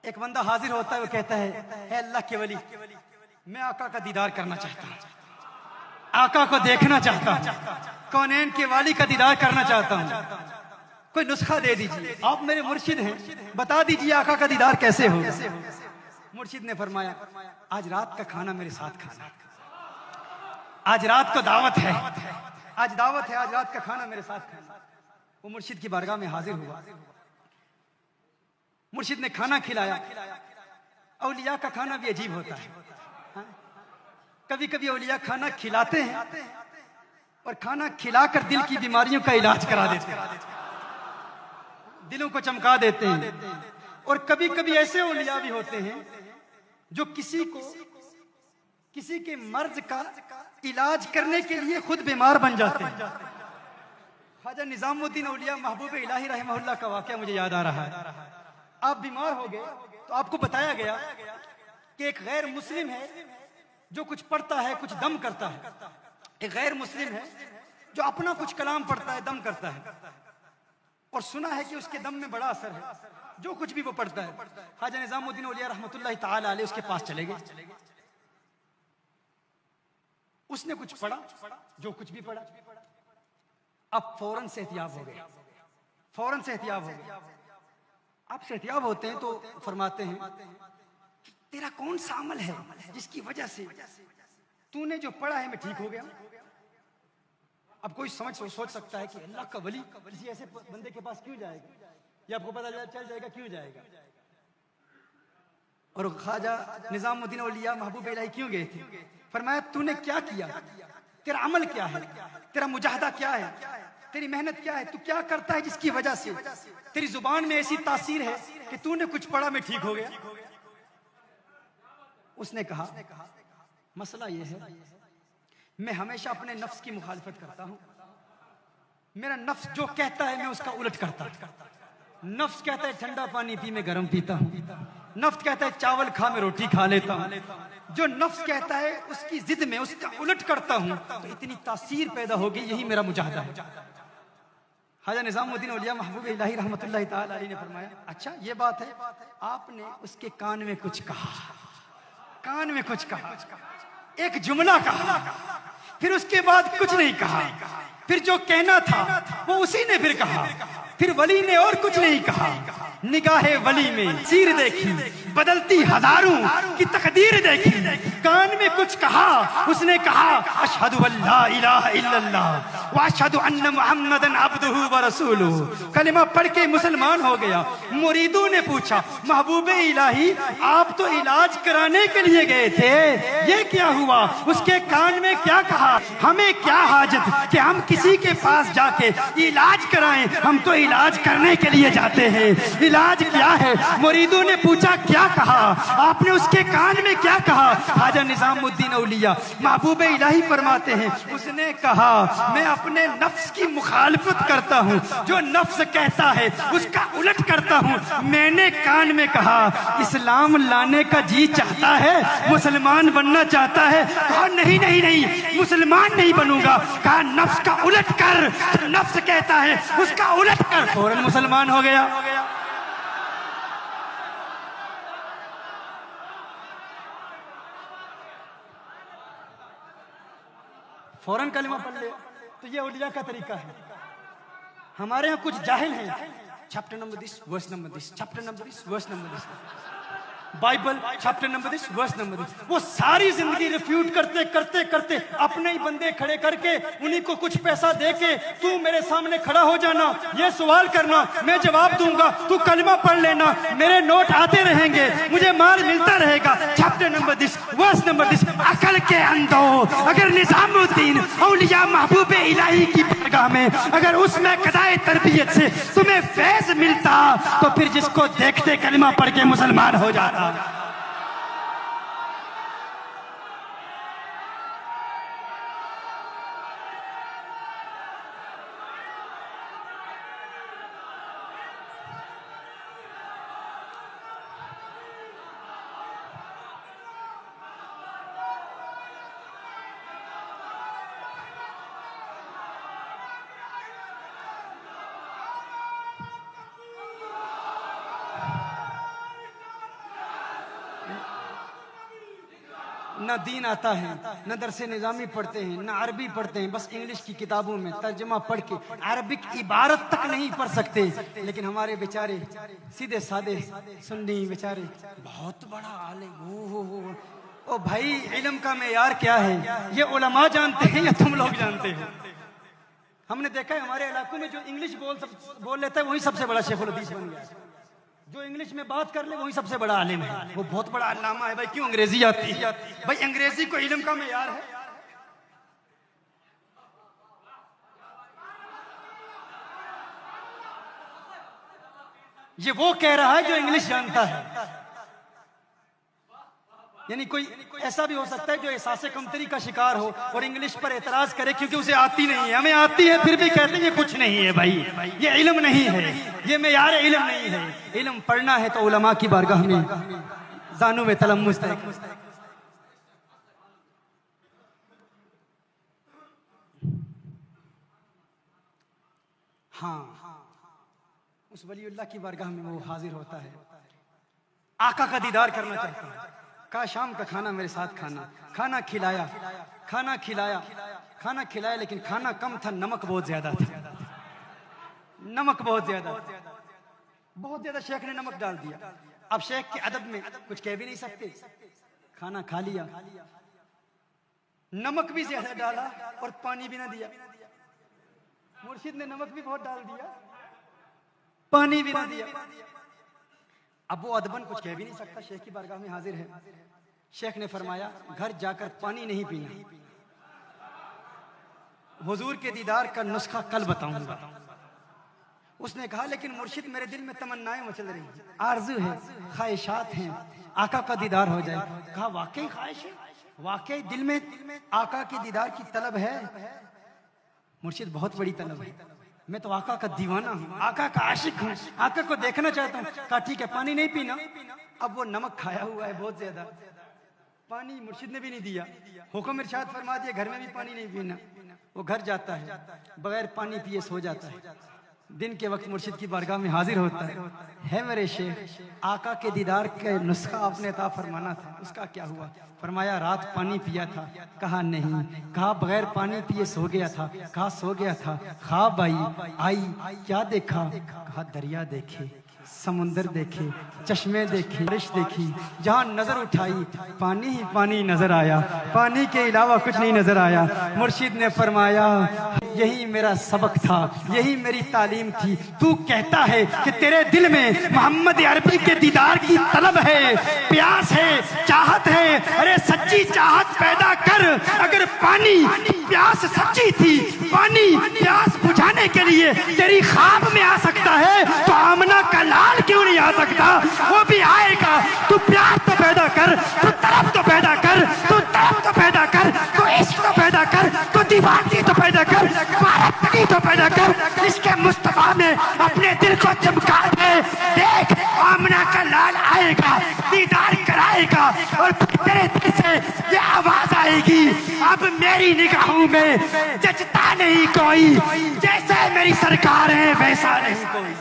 ایک بندہ حاضر ہوتا ہے، وہ کہتا ہے اے اللہ کے ولی، میں آقا کا دیدار کرنا چاہتا ہوں، آقا کو دیکھنا چاہتا ہوں، کونین کے والی کا دیدار کرنا چاہتا ہوں، کوئی نسخہ دے دیجیے، آپ میرے مرشد ہیں، بتا دیجیے آقا کا دیدار کیسے ہوگا۔ مرشد نے فرمایا آج رات کا کھانا میرے ساتھ کھانا، آج رات کو دعوت ہے، آج دعوت ہے، آج رات کا کھانا میرے ساتھ کھانا۔ وہ مرشد کی بارگاہ میں حاضر ہوا، مرشد نے کھانا کھلایا۔ اولیاء کا کھانا بھی عجیب ہوتا ہے، کبھی کبھی اولیاء کھانا کھلاتے ہیں اور کھانا کھلا کر دل کی بیماریوں کا علاج کرا دیتے ہیں، دلوں کو چمکا دیتے ہیں۔ اور کبھی کبھی ایسے اولیاء بھی ہوتے ہیں جو کسی کے مرض کا علاج کرنے کے لیے خود بیمار بن جاتے ہیں۔ خواجہ نظام الدین اولیاء محبوب الہی رحمہ اللہ کا واقعہ مجھے یاد آ رہا ہے۔ آپ بیمار ہو گئے تو آپ کو بتایا گیا کہ ایک غیر مسلم ہے جو کچھ پڑھتا ہے، کچھ دم کرتا ہے، ایک غیر مسلم ہے جو اپنا کچھ کلام پڑھتا ہے، دم کرتا ہے، اور سنا ہے کہ اس کے دم میں بڑا اثر ہے، جو کچھ بھی وہ پڑھتا ہے۔ خواجہ نظام الدین اولیاء رحمۃ اللہ تعالی علیہ اس کے پاس چلے گئے، اس نے کچھ پڑھا، جو کچھ بھی پڑھا، اب فوراً سے احتیاط ہو گئے، فوراً سے احتیاط ہو گئے۔ آپ سے احتیاط ہوتے ہیں تو فرماتے ہیں تیرا کون سا عمل ہے جس کی وجہ سے تو نے جو پڑھا ہے میں ٹھیک ہو گیا؟ اب کوئی سوچ سکتا ہے کہ اللہ کا ولی کسی ایسے بندے کے پاس کیوں جائے گا، یہ آپ کو پتہ چل جائے گا کیوں جائے گا۔ اور خواجہ نظام الدین اولیاء محبوب الہی کیوں گئے تھے؟ فرمایا تو نے کیا کیا، تیرا عمل کیا ہے، تیرا مجاہدہ کیا ہے، تیری محنت کیا ہے، تو کیا کرتا ہے جس کی وجہ سے تیری زبان میں ایسی تاثیر ہے کہ تو نے کچھ پڑھا میں ٹھیک ہو گیا۔ اس نے کہا مسئلہ یہ ہے میں ہمیشہ اپنے نفس کی مخالفت کرتا ہوں، میرا نفس جو کہتا ہے میں اس کا الٹ کرتا ہوں۔ نفس کہتا ہے ٹھنڈا پانی پی میں گرم پیتا ہوں، نفس کہتا ہے چاول کھا میں روٹی کھا لیتا ہوں، جو نفس کہتا ہے اس کی ضد میں اس کا الٹ کرتا ہوں تو اتنی تاثیر پیدا ہوگی، یہی میرا مجاہدہ ہے۔ خواجہ نظام الدین اولیاء محبوب الہی رحمۃ اللہ تعالی علیہ نے فرمایا اچھا یہ بات ہے، آپ نے اس کے کان میں کچھ کہا، کان میں کچھ کہا، ایک جملہ کہا، پھر اس کے بعد کچھ نہیں کہا، پھر جو کہنا تھا وہ اسی نے پھر کہا، پھر ولی نے اور کچھ نہیں کہا۔ نگاہ ولی میں سیر دیکھی، بدلتی ہزاروں کی تقدیر دیکھی، کان میں کچھ کہا، اس نے کہا اشہد ان لا الہ الا اللہ واشہد ان محمدن عبدہ ورسولہ، کلمہ پڑھ کے مسلمان ہو گیا۔ مریدوں نے پوچھا محبوب الہی آپ تو علاج کرانے کے لیے گئے تھے، یہ کیا ہوا؟ اس کے کان میں کیا کہا؟ ہمیں کیا حاجت کہ ہم کسی کے پاس جا کے علاج کرائیں، ہم تو علاج کرنے کے لیے جاتے ہیں۔ علاج کیا ہے؟ مریدوں نے پوچھا کیا کہا؟ آپ نے اس کے کان میں کیا کہا؟ خواجہ نظام الدین اولیاء محبوب الہی فرماتے ہیں اس نے کہا میں اپنے نفس کی مخالفت کرتا ہوں، جو نفس کہتا ہے اس کا الٹ کرتا ہوں۔ میں نے کان میں کہا اسلام لانے کا جی چاہتا ہے، مسلمان بننا چاہتا ہے؟ کہا نہیں نہیں نہیں مسلمان نہیں بنوں گا۔ کہا نفس کا الٹ کر، نفس کہتا ہے اس کا الٹ کر، فوراً مسلمان ہو گیا۔ فوراً کلمہ پڑھ لے، تو یہ اولیاء کا طریقہ ہے۔ ہمارے ہاں کچھ جاہل ہیں، چیپٹر نمبر دس ورس نمبر دس، چیپٹر نمبر دس ورس نمبر دس، بائبل چیپٹر نمبر دس ورس نمبر دس، وہ ساری زندگی ریفیوٹ کرتے کرتے کرتے اپنے ہی بندے کھڑے کر کے انہی کو کچھ پیسہ دے کے تو میرے سامنے کھڑا ہو جانا، یہ سوال کرنا، میں جواب دوں گا، تو کلمہ پڑھ لینا، میرے نوٹ آتے رہیں گے، مجھے مال ملتا رہے گا۔ چیپٹر نمبر دس ورس نمبر دس، عقل کے اندھو اگر نظام الدین اولیاء محبوب الہی کی بارگاہ میں اگر اس میں قضائے تربیت سے تمہیں فیض ملتا تو پھر جس کو دیکھتے کلمہ پڑھ کے مسلمان ہو جاتا۔ نہ دین آتا ہے، نہ درس نظامی پڑھتے ہیں، نہ عربی پڑھتے ہیں، بس انگلش کی کتابوں میں ترجمہ پڑھ کے عربک عبارت تک نہیں پڑھ سکتے. لیکن ہمارے بیچارے سیدھے سادے سنی بیچارے بہت بڑا عالم. او بھائی علم کا معیار کیا ہے یہ علماء جانتے ہیں یا تم لوگ جانتے ہو؟ ہم نے دیکھا ہے ہمارے علاقوں میں جو انگلش بول لیتا ہے وہی سب سے بڑا شیخ الحدیث بن گیا. جو انگلش میں بات کر لے وہی سب سے بڑا عالم ہے، وہ بہت بڑا علامہ ہے. بھائی کیوں انگریزی آتی ہے؟ بھائی انگریزی کو علم کا معیار ہے؟ یہ وہ کہہ رہا ہے جو انگلش جانتا ہے. یعنی کوئی ایسا بھی ہو سکتا ہے جو احساس کمتری کا شکار ہو اور انگلش پر اعتراض کرے کیونکہ اسے آتی نہیں ہے. ہمیں آتی ہے پھر بھی کہتے ہیں یہ کچھ نہیں ہے. بھائی یہ علم نہیں ہے، یہ معیار علم نہیں ہے. علم پڑھنا ہے تو علماء کی بارگاہ میں زانو میں تلمس ہے. ہاں اس ولی اللہ کی بارگاہ میں وہ حاضر ہوتا ہے، آقا کا دیدار کرنا چاہتا ہے. کہا شام کا کھانا میرے ساتھ کھانا. کھانا کھلایا لیکن کھانا کم تھا، نمک بہت زیادہ تھا. نمک بہت زیادہ شیخ نے نمک ڈال دیا. اب شیخ کے ادب میں کچھ کہہ بھی نہیں سکتے. کھانا کھا لیا، نمک بھی زیادہ ڈالا اور پانی بھی نہ دیا. مرشد نے نمک بھی بہت ڈال دیا، پانی بھی نہ دیا. اب وہ ادبن کچھ کہہ بھی نہیں سکتا، شیخ کی بارگاہ میں حاضر ہے. شیخ نے فرمایا گھر جا کر پانی نہیں پینا، حضور کے دیدار کا نسخہ کل بتاؤں گا. اس نے کہا لیکن مرشد میرے دل میں تمنائیں مچل رہی ہیں، آرزو ہے، خواہشات ہیں، آقا کا دیدار ہو جائے. کہا واقعی خواہش ہے، واقعی دل میں آقا کے دیدار کی طلب ہے؟ مرشد بہت بڑی طلب ہے، میں تو آقا کا دیوانہ ہوں، آقا کا عاشق ہوں، آقا کو دیکھنا چاہتا ہوں. کہا ٹھیک ہے پانی نہیں پینا. اب وہ نمک کھایا ہوا ہے بہت زیادہ، پانی مرشد نے بھی نہیں دیا. حکم ارشاد فرما دیا گھر میں بھی پانی نہیں پینا. وہ گھر جاتا ہے بغیر پانی پیے سو جاتا ہے. دن کے وقت مرشد کی بارگاہ میں حاضر ہوتا ہے میرے شیخ آقا کے دیدار کے نسخہ آپ نے عطا فرمانا تھا، اس کا کیا ہوا؟ فرمایا رات پانی پیا تھا. کہا نہیں. کہا بغیر پانی پیے سو گیا تھا. کہا سو گیا تھا. خواب آئی کیا دیکھا؟ کہا دریا دیکھے، سمندر دیکھے، چشمے دیکھے، بارش دیکھی. جہاں نظر اٹھائی پانی ہی پانی نظر آیا، پانی کے علاوہ کچھ نہیں نظر آیا. مرشد نے فرمایا یہی میرا سبق تھا، یہی میری تعلیم تھی. تو کہتا ہے کہ تیرے دل میں محمد عربی کے دیدار کی طلب ہے، پیاس ہے، چاہت ہے. ارے سچی چاہت پیدا کر. اگر پانی پیاس سچی تھی، پانی پیاس بجھانے کے لیے تیری خواب میں آ سکتا ہے تو آمنہ کا لال کیوں نہیں آ سکتا؟ وہ بھی آئے گا. تو پیار تو پیدا کر، تو طلب تو پیدا کر، تو طلب تو پیدا کر، تو عشق تو پیدا کر، تو دیوانگی تو پیدا کر، پاگلپنی تو پیدا کر. اس کے مصطفیٰ میں اپنے دل کو چمکا دے. دیکھ آمنہ کا لال آئے گا، دیدار کرائے گا اور تیرے دل سے یہ آواز آئے گی اب میری نگاہوں میں جچتا نہیں کوئی، جیسے میری سرکار ہے ویسا نہیں کوئی.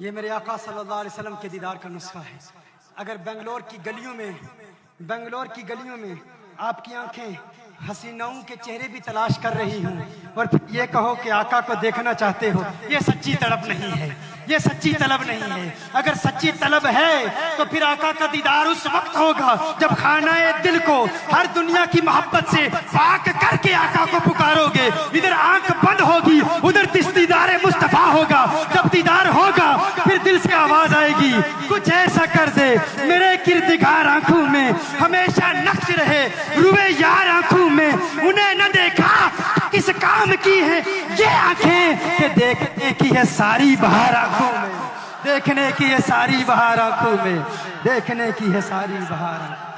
یہ میرے آقا صلی اللہ علیہ وسلم کے دیدار کا نسخہ ہے. اگر بنگلور کی گلیوں میں آپ کی آنکھیں حسیناؤں کے چہرے بھی تلاش کر رہی ہوں اور پھر یہ کہو کہ آقا کو دیکھنا چاہتے ہو، یہ سچی طلب نہیں ہے، یہ سچی طلب نہیں ہے. اگر سچی طلب ہے تو پھر آقا کا دیدار اس وقت ہوگا جب خانہ دل کو ہر دنیا کی محبت سے پاک کر کے آقا کو پکارو گے. ادھر آنکھ بند ہوگی، ادھر دیدار مصطفیٰ ہوگا. جب دیدار ہوگا پھر دل سے آواز آئے گی کچھ ایسا کر دے میرے کردگار آنکھوں میں ہمیشہ نقش رہے، روئے یار آنکھوں میں انہیں نہ دیکھا کس کام کی ہے یہ آنکھیں کہ دیکھنے کی ہے ساری بہار آنکھوں میں. دیکھنے کی ہے ساری بہار آنکھوں میں، دیکھنے کی ہے ساری بہار آنکھوں میں۔